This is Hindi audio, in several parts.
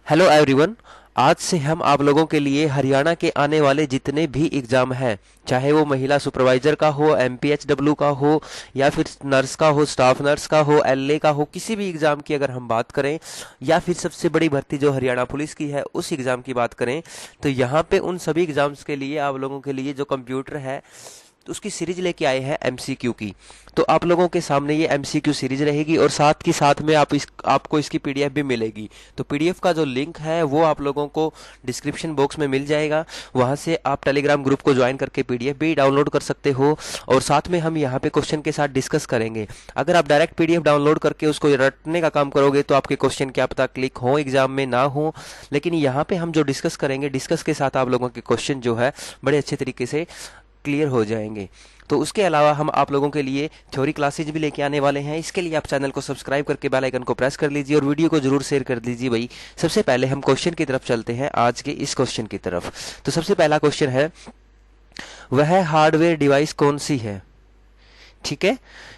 Hello everyone. आज से हम आप लोगों के लिए हरियाणा के आने वाले जितने भी एग्ज़ाम हैं, चाहे वो महिला सुपरवाइज़र का हो, एमपीएचडब्ल्यू का हो, या फिर नर्स का हो, स्टाफ नर्स का हो, एलए का हो, किसी भी एग्ज़ाम की अगर हम बात करें, या फिर सबसे बड़ी भर्ती जो हरियाणा पुलिस की है उस एग्ज़ाम की बात करें, तो यहाँ पे उन सभी एग्ज़ाम्स के लिए आप लोगों के लिए जो कंप्यूटर है तो उसकी सीरीज लेके आए हैं एमसीक्यू की। तो आप लोगों के सामने ये एमसीक्यू सीरीज रहेगी और साथ ही साथ में आपको इसकी पीडीएफ भी मिलेगी। तो पीडीएफ का जो लिंक है वो आप लोगों को डिस्क्रिप्शन बॉक्स में मिल जाएगा, वहां से आप टेलीग्राम ग्रुप को ज्वाइन करके पीडीएफ भी डाउनलोड कर सकते हो। और साथ में हम यहाँ पे क्वेश्चन के साथ डिस्कस करेंगे। अगर आप डायरेक्ट पीडीएफ डाउनलोड करके उसको रटने का काम करोगे तो आपके क्वेश्चन क्या पता क्लिक हो एग्जाम में ना हो, लेकिन यहाँ पे हम जो डिस्कस करेंगे, डिस्कस के साथ आप लोगों के क्वेश्चन जो है बड़े अच्छे तरीके से क्लियर हो जाएंगे। तो उसके अलावा हम आप लोगों के लिए थ्योरी क्लासेज भी लेके आने वाले हैं। इसके लिए आप चैनल को सब्सक्राइब करके बेल आइकन को प्रेस कर लीजिए और वीडियो को जरूर शेयर कर दीजिए भाई। सबसे पहले हम क्वेश्चन की तरफ चलते हैं, आज के इस क्वेश्चन की तरफ। तो सबसे पहला क्वेश्चन है, वह हार्डवेयर डिवाइस कौन सी है, ठीक है,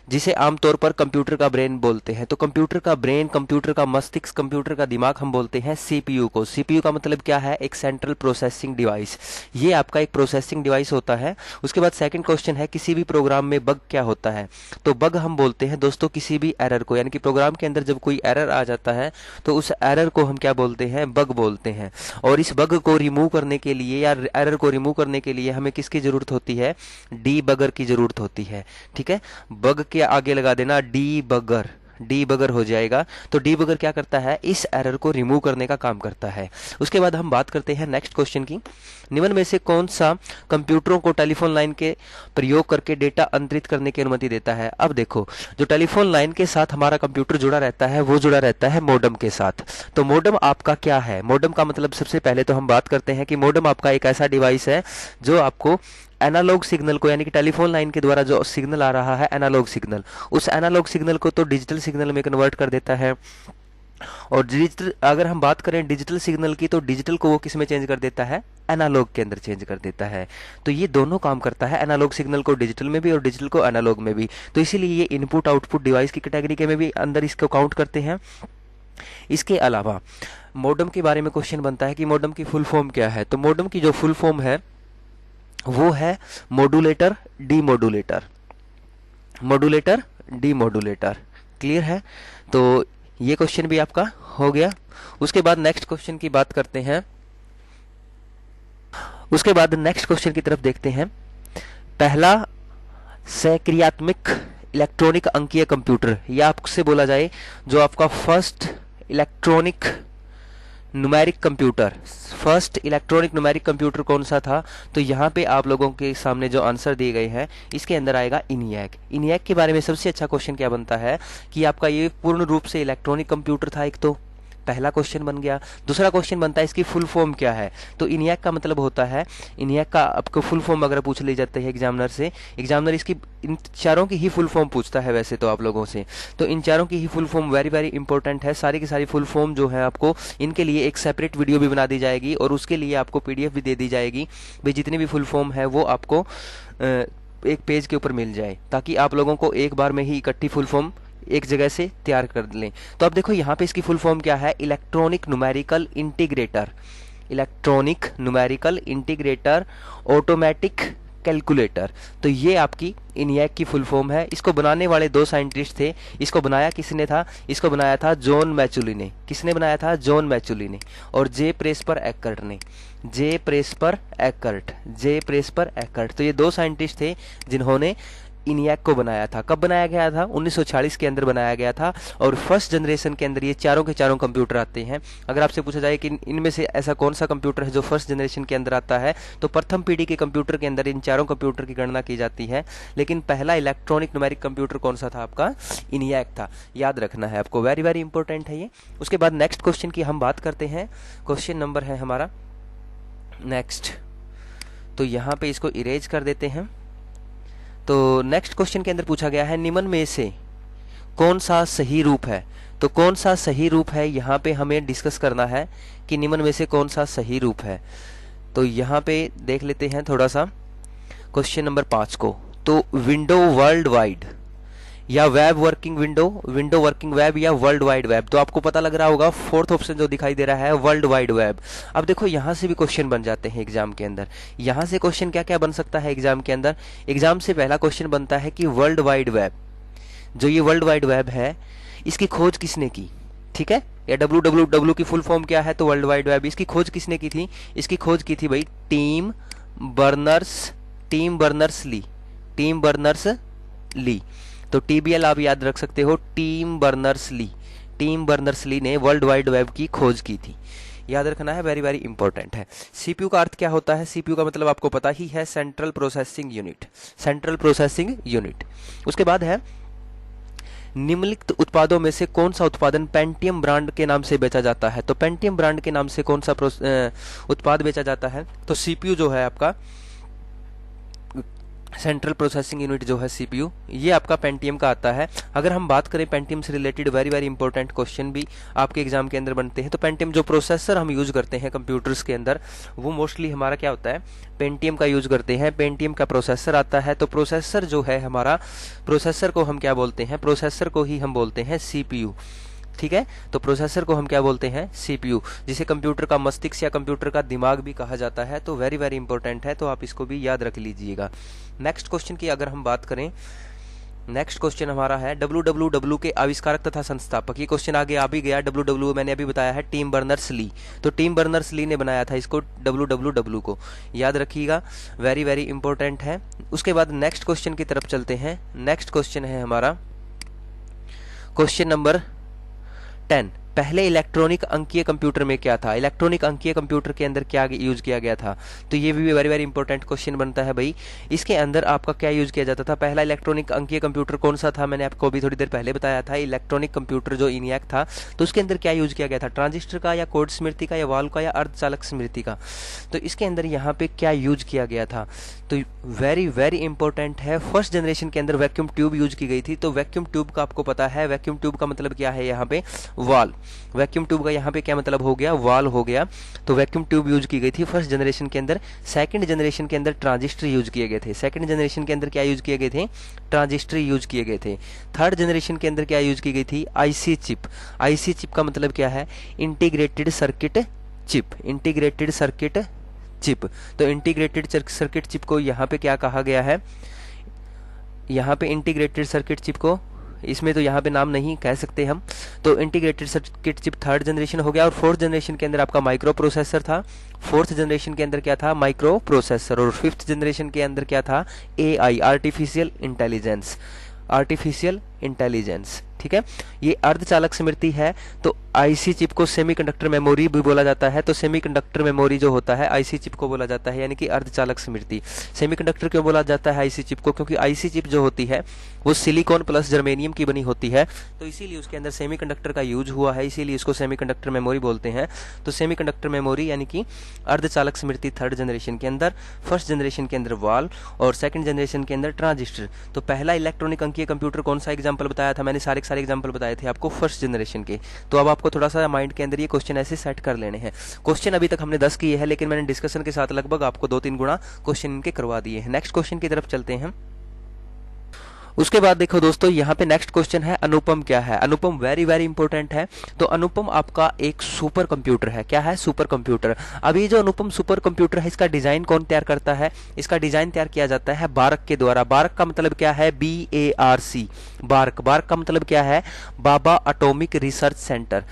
जिसे आमतौर पर कंप्यूटर का ब्रेन बोलते हैं। तो कंप्यूटर का ब्रेन, कंप्यूटर का मस्तिष्क, कंप्यूटर का दिमाग हम बोलते हैं सीपीयू को। सीपीयू का मतलब क्या है? एक सेंट्रल प्रोसेसिंग डिवाइस। ये आपका एक प्रोसेसिंग डिवाइस होता है। उसके बाद सेकंड क्वेश्चन है, किसी भी प्रोग्राम में बग क्या होता है? तो बग हम बोलते हैं दोस्तों किसी भी एरर को, यानी कि प्रोग्राम के अंदर जब कोई एरर आ जाता है तो उस एरर को हम क्या बोलते हैं? बग बोलते हैं। और इस बग को रिमूव करने के लिए या एरर को रिमूव करने के लिए हमें किसकी जरूरत होती है? डीबगर की जरूरत होती है, ठीक है। बग के आगे लगा देना डीबगर, डीबगर हो जाएगा। तो डीबगर क्या करता है? इस एरर को रिमूव करने का काम करता है। उसके बाद हम बात करते हैं नेक्स्ट क्वेश्चन की। निम्न में से कौन सा कंप्यूटरों को टेलीफोन लाइन के प्रयोग करके डेटा अंतरित करने की अनुमति देता है? अब देखो, जो टेलीफोन लाइन के साथ हमारा कंप्यूटर जुड़ा रहता है वो जुड़ा रहता है मॉडेम के साथ। तो मॉडेम आपका क्या है? मॉडेम का मतलब सबसे पहले तो हम बात करते हैं कि मॉडेम आपका एक ऐसा डिवाइस है जो आपको एनालॉग सिग्नल को, यानी कि टेलीफोन लाइन के द्वारा जो सिग्नल आ रहा है एनालॉग सिग्नल, उस एनालॉग सिग्नल को तो डिजिटल सिग्नल में कन्वर्ट कर देता है। और डिजिटल, अगर हम बात करें डिजिटल सिग्नल की, तो डिजिटल को वो किस में चेंज कर देता है? एनालॉग के अंदर चेंज कर देता है। तो ये दोनों काम करता है, एनालॉग सिग्नल को डिजिटल में भी और डिजिटल को एनालॉग में भी। तो इसीलिए ये इनपुट आउटपुट डिवाइस की कैटेगरी के में भी अंदर इसको काउंट करते हैं। इसके अलावा मॉडेम के बारे में क्वेश्चन बनता है कि मॉडेम की फुल फॉर्म क्या है? तो मॉडेम की जो फुल फॉर्म है वो है modulator demodulator, modulator demodulator. Clear है? तो ये क्वेश्चन भी आपका हो गया। उसके बाद नेक्स्ट क्वेश्चन की बात करते हैं। उसके बाद नेक्स्ट क्वेश्चन की तरफ देखते हैं। पहला सक्रियात्मक इलेक्ट्रॉनिक अंकीय कंप्यूटर, या आपसे बोला जाए जो आपका first electronic numeric computer, first electronic numeric computer कौन सा था? तो यहाँ पे आप लोगों के सामने जो आंसर दिए गए हैं इसके अंदर आएगा इनियक। इनियक के बारे में सबसे अच्छा क्वेश्चन क्या बनता है कि आपका ये पूर्ण रूप से इलेक्ट्रॉनिक कंप्यूटर था। एक तो पहला क्वेश्चन बन गया। दूसरा क्वेश्चन बनता है इसकी फुल फॉर्म क्या है? तो इनियक का मतलब होता है, इनियक का आपको फुल फॉर्म अगर पूछ ली जाती है एग्जामिनर से, एग्जामिनर इसकी इन चारों की ही फुल फॉर्म पूछता है वैसे तो आप लोगों से। तो इन चारों की ही full form very very important है। सारी की सारी फुल फॉर्म जो है आपको इनके लिए एक सेपरेट वीडियो भी बना दी जाएगी और उसके लिए आपको पीडीएफ भी दे दी जाएगी। भाई जितनी भी फुल फॉर्म है वो आपको एक पेज के ऊपर मिल जाए, ताकि आप लोगों को एक बार में ही इकट्ठी फुल फॉर्म एक जगह से तैयार कर लें। तो अब देखो यहाँ पे इसकी फुल फॉर्म क्या है? Electronic numerical integrator, electronic numerical integrator automatic calculator. तो ये आपकी इनियक की फुल फॉर्म है। इसको बनाने वाले दो साइंटिस्ट थे। इसको बनाया किसने था? इसको बनाया था जॉन मैचुली ने। किसने बनाया था? जॉन मैचुली ने। और जे प्रेस्पर एक्कर्ट ने, जे प्रेस्पर एक्कर्ट, जे प्रेस्पर एक्कर्ट। तो ये दो साइंटिस्ट थे जिन्होंने इनियक को बनाया था। कब बनाया गया था? 1940 के अंदर बनाया गया था। और फर्स्ट जनरेशन के अंदर ये चारों के चारों कंप्यूटर आते हैं। अगर आपसे पूछा जाए कि इनमें से ऐसा कौन सा कंप्यूटर है जो फर्स्ट जनरेशन के अंदर आता है, तो प्रथम पीढ़ी के कंप्यूटर के अंदर इन चारों कंप्यूटर की गणना की जाती है। लेकिन पहला इलेक्ट्रॉनिक न्यूमेरिक कंप्यूटर कौन सा था? आपका इनियक था। याद रखना है आपको, वेरी वेरी इंपॉर्टेंट है ये। उसके बाद नेक्स्ट क्वेश्चन की हम बात करते हैं। क्वेश्चन नंबर है हमारा नेक्स्ट, तो यहाँ पे इसको इरेज कर देते हैं। तो नेक्स्ट क्वेश्चन के अंदर पूछा गया है, निम्न में से कौन सा सही रूप है? तो कौन सा सही रूप है यहाँ पे हमें डिस्कस करना है कि निम्न में से कौन सा सही रूप है। तो यहाँ पे देख लेते हैं थोड़ा सा क्वेश्चन नंबर 5 को। तो विंडो वर्ल्ड वाइड या web working window, window working web, या वर्ल्ड वाइड वेब। तो आपको पता लग रहा होगा फोर्थ ऑप्शन जो दिखाई दे रहा है वर्ल्ड वाइड वेब। अब देखो यहाँ से भी क्वेश्चन बन जाते हैं एग्जाम के अंदर। यहाँ से क्वेश्चन क्या क्या बन सकता है एग्जाम के अंदर? एग्जाम से पहला क्वेश्चन बनता है कि वर्ल्ड वाइड वेब, जो ये वर्ल्ड वाइड वेब है इसकी खोज किसने की? ठीक है, या WWW की फुल फॉर्म क्या है? तो वर्ल्ड वाइड वेब। इसकी खोज किसने की थी? इसकी खोज की थी भाई टीम बर्नर्स ली। तो TBL आप याद रख सकते हो, टीम बर्नर्स ली ने वर्ल्ड वाइड वेब की खोज की थी। याद रखना है, वेरी वेरी इंपॉर्टेंट है। CPU का अर्थ क्या होता है? CPU का मतलब आपको पता ही है, सेंट्रल प्रोसेसिंग यूनिट। उसके बाद है निम्नलिखित उत्पादों में से कौन सा उत्पादन पेंटियम ब्रांड के नाम से बेचा जाता है? तो पेंटियम ब्रांड के नाम से कौन सा उत्पाद बेचा जाता है? तो CPU जो है आपका, सेंट्रल प्रोसेसिंग यूनिट जो है CPU, ये आपका पेंटियम का आता है। अगर हम बात करें पेंटियम से related, very very important question भी आपके एग्जाम के अंदर बनते हैं। तो पेंटियम जो प्रोसेसर हम यूज करते हैं कंप्यूटर्स के अंदर, वो मोस्टली हमारा क्या होता है? पेंटियम का यूज करते हैं। पेंटियम का प्रोसेसर आता है। तो प्रोसेसर जो है हमारा, प्रोसेसर को हम क्या बोलते हैं? प्रोसेसर को ही हम बोलते हैं CPU। ठीक है, तो प्रोसेसर को हम क्या बोलते हैं? CPU, जिसे कंप्यूटर का मस्तिष्क या कंप्यूटर का दिमाग भी कहा जाता है। तो वेरी वेरी इंपॉर्टेंट है, तो आप इसको भी याद रख लीजिएगा। नेक्स्ट क्वेश्चन की अगर हम बात करें, नेक्स्ट क्वेश्चन हमारा है WWW के आविष्कारक तथा संस्थापक। ये क्वेश्चन आगे आ भी गया। WWW मैंने अभी बताया है टीम बर्नर्स ली। तो टीम बर्नर्स ली ने बनाया था इसको, WWW को, याद रखिएगा, वेरी वेरी इंपॉर्टेंट है। उसके बाद नेक्स्ट क्वेश्चन की तरफ चलते हैं। नेक्स्ट क्वेश्चन है हमारा क्वेश्चन नंबर 10। पहले इलेक्ट्रॉनिक अंकीय कंप्यूटर में क्या था? इलेक्ट्रॉनिक अंकीय कंप्यूटर के अंदर क्या यूज किया गया था? तो ये भी वेरी वेरी इंपॉर्टेंट क्वेश्चन बनता है भाई। इसके अंदर आपका क्या यूज किया जाता था? पहला इलेक्ट्रॉनिक अंकीय कंप्यूटर कौन सा था? मैंने आपको अभी थोड़ी देर पहले बताया था, इलेक्ट्रॉनिक कंप्यूटर जो ENIAC था। तो उसके अंदर क्या यूज किया गया था? ट्रांजिस्टर का, या कोड स्मृति का, या वाल्व का, या अर्धचालक स्मृति का? तो इसके अंदर यहाँ पे क्या यूज किया गया था? तो वेरी वेरी इंपॉर्टेंट है, फर्स्ट जनरेशन के अंदर वैक्यूम ट्यूब यूज की गई थी। तो वैक्यूम ट्यूब का आपको पता है, वैक्यूम ट्यूब का मतलब क्या है? यहाँ पे वाल। वैक्यूम ट्यूब का यहाँ पे क्या मतलब हो गया? वाल हो गया। तो वैक्यूम ट्यूब यूज की गई थी फर्स्ट जनरेशन के अंदर। सेकंड जनरेशन के अंदर ट्रांजिस्टर यूज किए गए थे। सेकंड जनरेशन के अंदर क्या यूज किए गए थे? ट्रांजिस्टर यूज किए गए थे। थर्ड जनरेशन के अंदर क्या यूज की गई थी? IC chip. IC चिप का मतलब क्या है? Integrated circuit chip. तो इंटीग्रेटेड सर्किट चिप को यहाँ पे क्या कहा गया है? यहाँ पे इंटीग्रेटेड सर्किट चिप को, इसमें तो यहाँ पे नाम नहीं कह सकते हम। तो integrated circuit chip third generation हो गया। और फोर्थ जनरेशन के अंदर आपका माइक्रो प्रोसेसर था। फोर्थ जनरेशन के अंदर क्या था? Micro processor. और फिफ्थ जनरेशन के अंदर क्या था? AI, artificial intelligence. ठीक है, ये अर्धचालक स्मृति है। तो IC चिप को सेमीकंडक्टर मेमोरी भी बोला जाता है। तो सेमीकंडक्टर मेमोरी जो होता है IC चिप को बोला जाता है, यानी कि अर्धचालक स्मृति। सेमीकंडक्टर क्यों बोला जाता है IC चिप को? क्योंकि IC चिप जो होती है वो सिलिकॉन प्लस जर्मेनियम की बनी होती है। तो इसीलिए उसके अंदर सेमीकंडक्टर का यूज हुआ है, इसीलिए इसको सेमीकंडक्टर मेमोरी बोलते हैं। तो सेमीकंडक्टर मेमोरी यानी कि अर्धचालक स्मृति थर्ड जनरेशन के अंदर, फर्स्ट जनरेशन के अंदर वाल, और सेकंड जनरेशन के अंदर ट्रांजिस्टर। तो पहला इलेक्ट्रॉनिक अंकीय कंप्यूटर कौन सा एग्जाम्पल बताया था? मैंने सारे एग्जाम्पल बताए थे आपको फर्स्ट जनरेशन के। तो अब आपको थोड़ा सा माइंड के अंदर ये क्वेश्चन ऐसे सेट कर लेने हैं। क्वेश्चन अभी तक हमने 10 किए हैं, लेकिन मैंने डिस्कशन के साथ लगभग आपको 2-3 गुना क्वेश्चन इनके करवा दिए हैं। नेक्स्ट क्वेश्चन की तरफ चलते हैं। उसके बाद देखो दोस्तों, यहाँ पे नेक्स्ट क्वेश्चन है अनुपम क्या है? अनुपम वेरी वेरी इंपॉर्टेंट है। तो अनुपम आपका एक सुपर कंप्यूटर है। क्या है? Super computer. अब ये जो अनुपम सुपर कंप्यूटर है, इसका डिजाइन कौन तैयार करता है? इसका डिजाइन तैयार किया जाता है बार्क के द्वारा। बार्क का मतलब क्या है? BARC, bark. बार्क का मतलब क्या है? बाबा एटॉमिक रिसर्च सेंटर।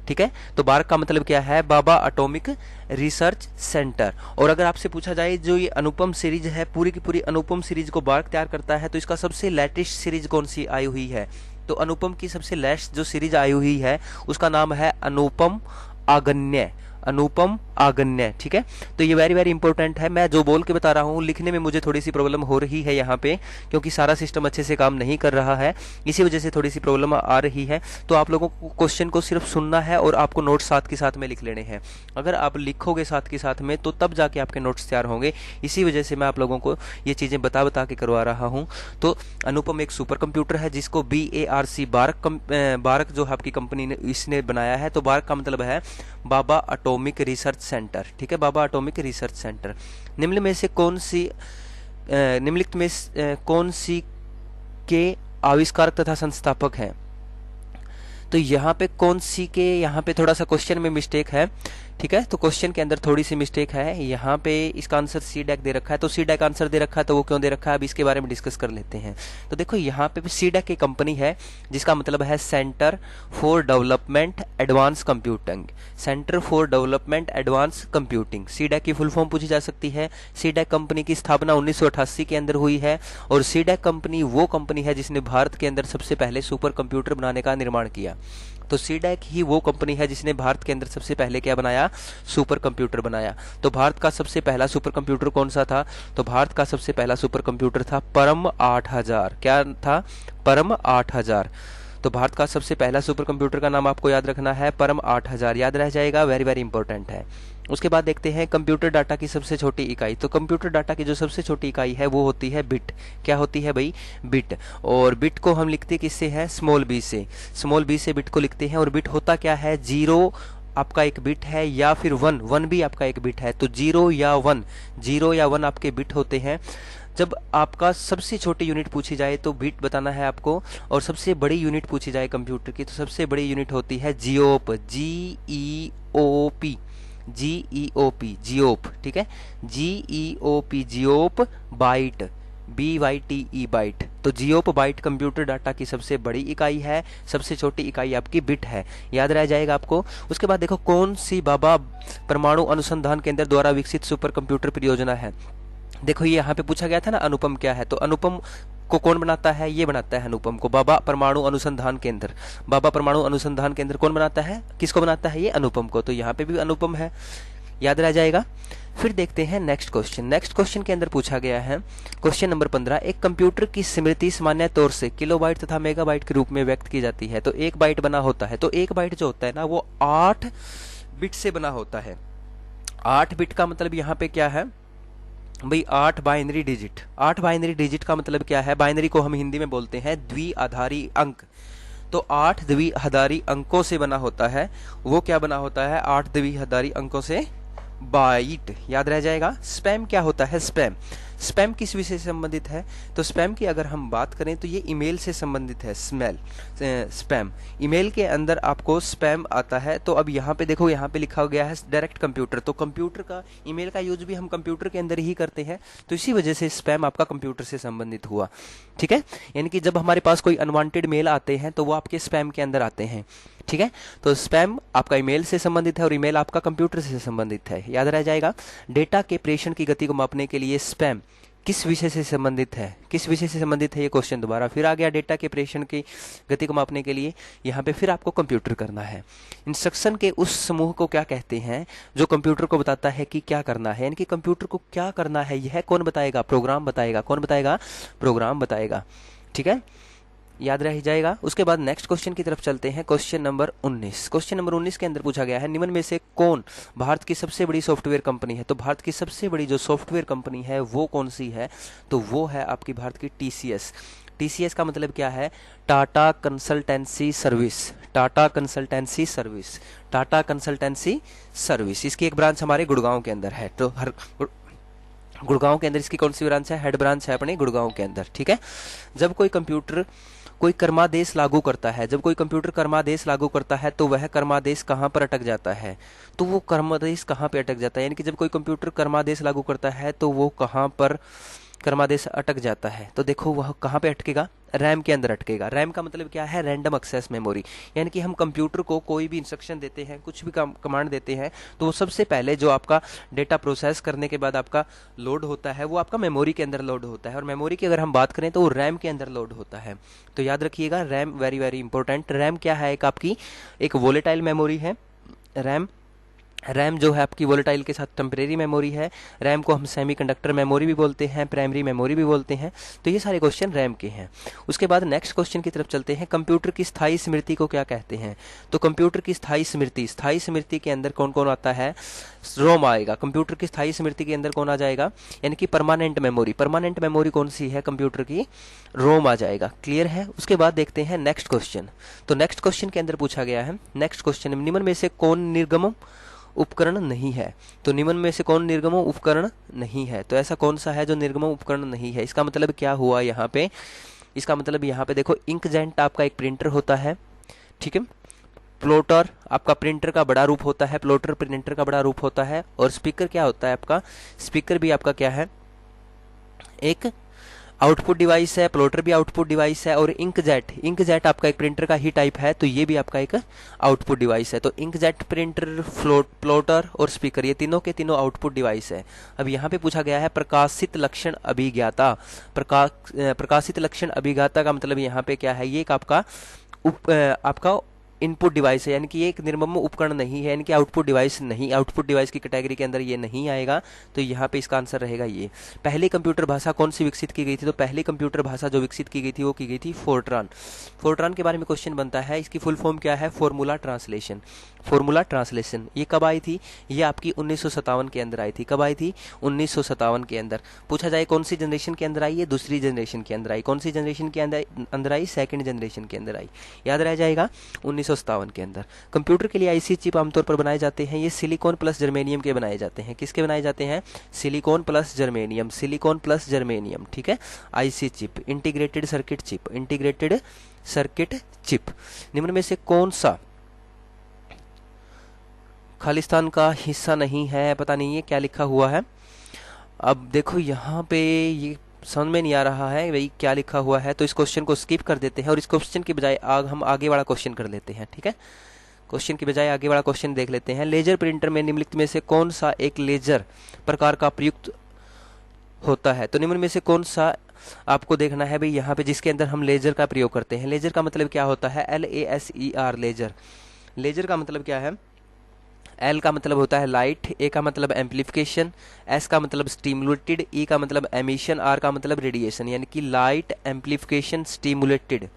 ठीक है, तो बार्क का मतलब क्या है? बाबा एटॉमिक रिसर्च सेंटर। और अगर आपसे पूछा जाए जो ये अनुपम सीरीज है, पूरी की पूरी अनुपम सीरीज को बार्क तैयार करता है, तो इसका सबसे लेटेस्ट सीरीज कौन सी आई हुई है? तो अनुपम की सबसे लेटेस्ट जो सीरीज आई हुई है उसका नाम है अनुपम आगन्य। अनुपम आगन्य। ठीक है, तो ये वेरी वेरी इंपॉर्टेंट है। मैं जो बोल के बता रहा हूँ, लिखने में मुझे थोड़ी सी प्रॉब्लम हो रही है यहाँ पे, क्योंकि सारा सिस्टम अच्छे से काम नहीं कर रहा है, इसी वजह से थोड़ी सी प्रॉब्लम आ रही है। तो आप लोगों को क्वेश्चन को सिर्फ सुनना है और आपको नोट्स साथ के साथ में लिख लेने हैं। अगर आप लिखोगे साथ के साथ में तो तब जाके आपके नोट्स तैयार होंगे। इसी वजह से मैं आप लोगों को ये चीज़ें बता के करवा रहा हूँ। तो अनुपम एक सुपर कंप्यूटर है जिसको BARC, बार्क जो आपकी कंपनी ने इसने बनाया है। तो बार्क का मतलब है बाबा एटॉमिक रिसर्च सेंटर। ठीक है, बाबा एटॉमिक रिसर्च सेंटर। निम्नलिखित में कौन सी के आविष्कारक तथा संस्थापक हैं। तो यहाँ पे कौन सी के, यहाँ पे थोड़ा सा क्वेश्चन में मिस्टेक है, ठीक है। तो क्वेश्चन के अंदर थोड़ी सी मिस्टेक है, यहाँ पे इसका आंसर सी डैक दे रखा है। तो सी डैक आंसर दे रखा है, तो वो क्यों दे रखा है, अब इसके बारे में डिस्कस कर लेते हैं। तो देखो यहाँ पे सी डैक एक कंपनी है जिसका मतलब है centre for development advance computing. Centre for development advance computing, C DAC की फुल फॉर्म पूछी जा सकती है। सी डैक कंपनी की स्थापना 1988 के अंदर हुई है, और सी डैक कंपनी वो कंपनी है जिसने भारत के अंदर सबसे पहले सुपर कंप्यूटर बनाने का निर्माण किया। तो सी डैक ही वो कंपनी है जिसने भारत के अंदर सबसे पहले क्या बनाया, सुपर कंप्यूटर बनाया। तो भारत का सबसे पहला सुपर कंप्यूटर कौन सा था, तो भारत का सबसे पहला सुपर कंप्यूटर था परम 8000। क्या था, परम 8000। तो भारत का सबसे पहला सुपर कंप्यूटर का नाम आपको याद रखना है, परम 8000, याद रह जाएगा, वेरी वेरी इंपॉर्टेंट है। उसके बाद देखते हैं कंप्यूटर डाटा की सबसे छोटी इकाई। तो कंप्यूटर डाटा की जो सबसे छोटी इकाई है वो होती है बिट। क्या होती है भाई, बिट। और बिट को हम लिखते किससे हैं, स्मॉल बी से। स्मॉल बी से बिट को लिखते हैं। और बिट होता क्या है, जीरो आपका एक बिट है, या फिर वन, वन भी आपका एक बिट है। तो जीरो या वन आपके बिट होते हैं। जब आपका सबसे छोटी यूनिट पूछी जाए तो बिट बताना है आपको, और सबसे बड़ी यूनिट पूछी जाए कंप्यूटर की तो सबसे बड़ी यूनिट होती है जियोप, GEOP, GEOP, जियोप, ठीक है, GEOP, जियोप बाइट, BYTE बाइट। तो जियोप बाइट कंप्यूटर डाटा की सबसे बड़ी इकाई है, सबसे छोटी इकाई आपकी बिट है, याद रह जाएगा आपको। उसके बाद देखो कौन सी भाभा परमाणु अनुसंधान केंद्र द्वारा विकसित सुपर कंप्यूटर परियोजना है। देखो ये यहाँ पे पूछा गया था ना, अनुपम क्या है, तो अनुपम को कौन बनाता है, ये बनाता है अनुपम को भाभा परमाणु अनुसंधान केंद्र। भाभा परमाणु अनुसंधान केंद्र कौन बनाता है, किसको बनाता है, ये अनुपम को। तो यहाँ पे भी अनुपम है, याद रह जाएगा। फिर देखते हैं नेक्स्ट क्वेश्चन। नेक्स्ट क्वेश्चन के अंदर पूछा गया है क्वेश्चन नंबर 15, एक कंप्यूटर की स्मृति सामान्य तौर से किलोबाइट तथा मेगाबाइट के रूप में व्यक्त की जाती है। तो एक बाइट बना होता है, तो एक बाइट जो होता है ना वो 8 बिट से बना होता है। 8 बिट का मतलब यहाँ पे क्या है भाई, 8 बाइनरी डिजिट। 8 बाइनरी डिजिट का मतलब क्या है, बाइनरी को हम हिंदी में बोलते हैं द्विआधारी अंक। तो 8 द्विआधारी अंकों से बना होता है। वो क्या बना होता है, 8 द्विआधारी अंकों से बाइट, याद रह जाएगा। स्पैम क्या होता है, स्पैम। स्पैम किस विषय से संबंधित है, तो स्पैम की अगर हम बात करें तो ये ईमेल से संबंधित है। स्पैम, ईमेल के अंदर आपको स्पैम आता है। तो अब यहाँ पे देखो, यहाँ पे लिखा गया है डायरेक्ट कंप्यूटर, तो कंप्यूटर का ईमेल का यूज भी हम कंप्यूटर के अंदर ही करते हैं। तो इसी वजह से स्पैम आपका कंप्यूटर से संबंधित हुआ, ठीक है। यानी कि जब हमारे पास कोई अनवांटेड मेल आते हैं तो वो आपके स्पैम के अंदर आते हैं, ठीक है। तो स्पैम आपका ईमेल से संबंधित है और ईमेल आपका कंप्यूटर से संबंधित है, याद रह जाएगा। डेटा के प्रेषण की गति को मापने के लिए स्पैम किस विषय से संबंधित है, किस विषय से संबंधित है, ये क्वेश्चन दोबारा फिर आ गया। डेटा के प्रेषण की गति को मापने के लिए यहाँ पे फिर आपको कंप्यूटर करना है। इंस्ट्रक्शन के उस समूह को क्या कहते हैं जो कंप्यूटर को बताता है कि क्या करना है, यानी कि कंप्यूटर को क्या करना है यह कौन बताएगा, प्रोग्राम बताएगा। कौन बताएगा, प्रोग्राम बताएगा, ठीक है, याद रह जाएगा। उसके बाद नेक्स्ट क्वेश्चन की तरफ चलते हैं, क्वेश्चन नंबर 19। क्वेश्चन नंबर 19 के अंदर पूछा गया है निम्न में से कौन भारत की सबसे बड़ी सॉफ्टवेयर कंपनी है। तो भारत की सबसे बड़ी जो सॉफ्टवेयर कंपनी है वो कौन सी है, तो वो है आपकी भारत की TCS। TCS का मतलब क्या है, Tata consultancy service. Tata consultancy service, Tata consultancy service. इसकी एक ब्रांच हमारे गुड़गांव के अंदर है। तो गुड़गांव के अंदर इसकी कौन सी ब्रांच है, हेड ब्रांच है अपने गुड़गांव के अंदर, ठीक है। जब कोई कंप्यूटर कोई कर्मादेश लागू करता है, जब कोई कंप्यूटर कर्मादेश लागू करता है तो वह कर्मादेश कहाँ पर अटक जाता है, तो वो कर्मादेश कहाँ पे अटक जाता है, यानी कि जब कोई कंप्यूटर कर्मादेश लागू करता है तो वो कहाँ पर कर्मादेश अटक जाता है। तो देखो वह कहाँ पे अटकेगा, रैम के अंदर अटकेगा। रैम का मतलब क्या है, रैंडम एक्सेस मेमोरी। यानी कि हम कंप्यूटर को कोई भी इंस्ट्रक्शन देते हैं, कुछ भी कमांड देते हैं, तो वो सबसे पहले जो आपका डेटा प्रोसेस करने के बाद आपका लोड होता है वो आपका मेमोरी के अंदर लोड होता है। और मेमोरी की अगर हम बात करें तो वो रैम के अंदर लोड होता है। तो याद रखिएगा, RAM very very important. RAM क्या है, एक आपकी एक वोलेटाइल मेमोरी है रैम जो है आपकी वोलेटाइल के साथ टेम्परेरी मेमोरी है। रैम को हम सेमीकंडक्टर मेमोरी भी बोलते हैं, प्राइमरी मेमोरी भी बोलते हैं। तो ये सारे क्वेश्चन रैम के हैं। उसके बाद नेक्स्ट क्वेश्चन की तरफ चलते हैं, कंप्यूटर की स्थायी स्मृति को क्या कहते हैं। तो कंप्यूटर की स्थायी स्मृति के अंदर कौन कौन आता है, रोम आएगा। कंप्यूटर की स्थायी स्मृति के अंदर कौन आ जाएगा, यानी कि परमानेंट मेमोरी कौन सी है कंप्यूटर की, रोम आ जाएगा। क्लियर है। उसके बाद देखते हैं नेक्स्ट क्वेश्चन। तो नेक्स्ट क्वेश्चन के अंदर पूछा गया है, नेक्स्ट क्वेश्चन, निम्न में से कौन निर्गम उपकरण नहीं है। तो निम्न में से कौन निर्गमो उपकरण नहीं है, तो ऐसा कौन सा है जो निर्गमो उपकरण नहीं है। इसका मतलब क्या हुआ यहाँ पे, इसका मतलब यहाँ पे देखो इंकजेट आपका एक प्रिंटर होता है, ठीक है। प्लॉटर आपका प्रिंटर का बड़ा रूप होता है, प्लॉटर प्रिंटर का बड़ा रूप होता है। और स्पीकर क्या होता है आपका, स्पीकर भी आपका क्या है, एक आउटपुट डिवाइस है, प्लॉटर भी आउटपुट डिवाइस है। और इंकजेट, इंकजेट आपका एक प्रिंटर का ही टाइप है, तो ये भी आपका एक आउटपुट डिवाइस है। तो इंकजेट प्रिंटर, प्लॉटर और स्पीकर, ये तीनों के तीनों आउटपुट डिवाइस है। अब यहाँ पे पूछा गया है प्रकाशित लक्षण अभिज्ञाता। प्रकाशित लक्षण अभिज्ञाता का मतलब यहाँ पे क्या है, ये एक आपका आपका इनपुट डिवाइस है, यानी कि ये एक निर्मम उपकरण नहीं है, यानी कि आउटपुट डिवाइस नहीं, आउटपुट डिवाइस की कैटेगरी के अंदर ये नहीं आएगा। तो यहाँ पे इसका आंसर रहेगा ये। पहली कंप्यूटर भाषा कौन सी विकसित की गई थी, तो पहली कंप्यूटर भाषा जो विकसित की गई थी वो की गई थी फोर्ट्रान। फोर्ट्रान के बारे में क्वेश्चन बनता है, इसकी फुल फॉर्म क्या है, फॉर्मूला ट्रांसलेशन। फॉर्मूला ट्रांसलेशन ये कब आई थी, ये आपकी 1957 के अंदर आई थी। कब आई थी, 1957 के अंदर। पूछा जाए कौन सी जनरेशन के अंदर आई है, दूसरी जनरेशन के अंदर आई। कौन सी जनरेशन के अंदर आई, सेकंड जनरेशन के अंदर आई, याद रह जाएगा, 1957 के अंदर। कंप्यूटर के लिए आईसी चिप आमतौर पर बनाए जाते हैं, ये सिलिकॉन प्लस जर्मेनियम के बनाए जाते हैं। किसके बनाए जाते हैं, silicon plus germanium, silicon plus germanium, ठीक है। IC chip, integrated circuit chip, integrated circuit chip. निम्न में से कौन सा खालिस्तान का हिस्सा नहीं है, पता नहीं है क्या लिखा हुआ है। अब देखो यहाँ पे ये समझ में नहीं आ रहा है भाई क्या लिखा हुआ है, तो इस क्वेश्चन को स्किप कर देते हैं और इस क्वेश्चन के बजाय हम आगे वाला क्वेश्चन कर लेते हैं, ठीक है। क्वेश्चन के बजाय आगे वाला क्वेश्चन देख लेते हैं। लेजर प्रिंटर में निम्नलिखित में से कौन सा एक लेजर प्रकार का प्रयुक्त होता है, तो निम्न में से कौन सा आपको देखना है भाई यहाँ पे, जिसके अंदर हम लेजर का प्रयोग करते हैं। लेजर का मतलब क्या होता है, LASER, लेजर। लेजर का मतलब क्या है, एल का मतलब होता है लाइट, ए का मतलब एम्पलीफिकेशन, एस का मतलब स्टिमुलेटेड, ई का मतलब एमिशन, आर का मतलब रेडिएशन। यानी कि light amplification stimulated,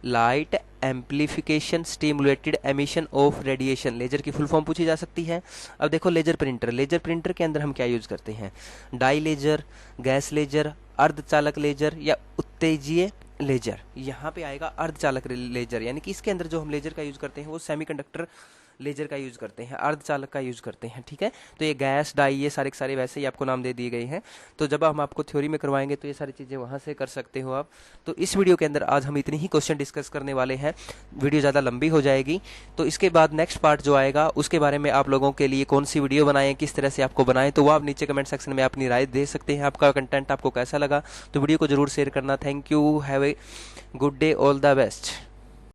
light amplification stimulated emission of radiation, laser की फुल फॉर्म पूछी जा सकती है। अब देखो लेजर प्रिंटर, लेजर प्रिंटर के अंदर हम क्या यूज करते हैं, डाई लेजर, गैस लेजर, अर्धचालक लेजर या उत्तेजीय लेजर। यहाँ पे आएगा अर्धचालक लेजर, यानी कि इसके अंदर जो हम लेजर का यूज करते हैं वो सेमीकंडक्टर लेजर का यूज करते हैं, अर्धचालक का यूज करते हैं, ठीक है। तो ये गैस, डाई, ये सारे के सारे वैसे ही आपको नाम दे दिए गए हैं। तो जब हम आपको थ्योरी में करवाएंगे तो ये सारी चीजें वहां से कर सकते हो आप। तो इस वीडियो के अंदर आज हम इतनी ही क्वेश्चन डिस्कस करने वाले हैं, वीडियो ज्यादा लंबी हो जाएगी। तो इसके बाद नेक्स्ट पार्ट जो आएगा उसके बारे में आप लोगों के लिए कौन सी वीडियो बनाएं, किस तरह से आपको बनाएं, तो वो आप नीचे कमेंट सेक्शन में अपनी राय दे सकते हैं। आपका कंटेंट आपको कैसा लगा, तो वीडियो को जरूर शेयर करना। Thank you, have a good day, all the best.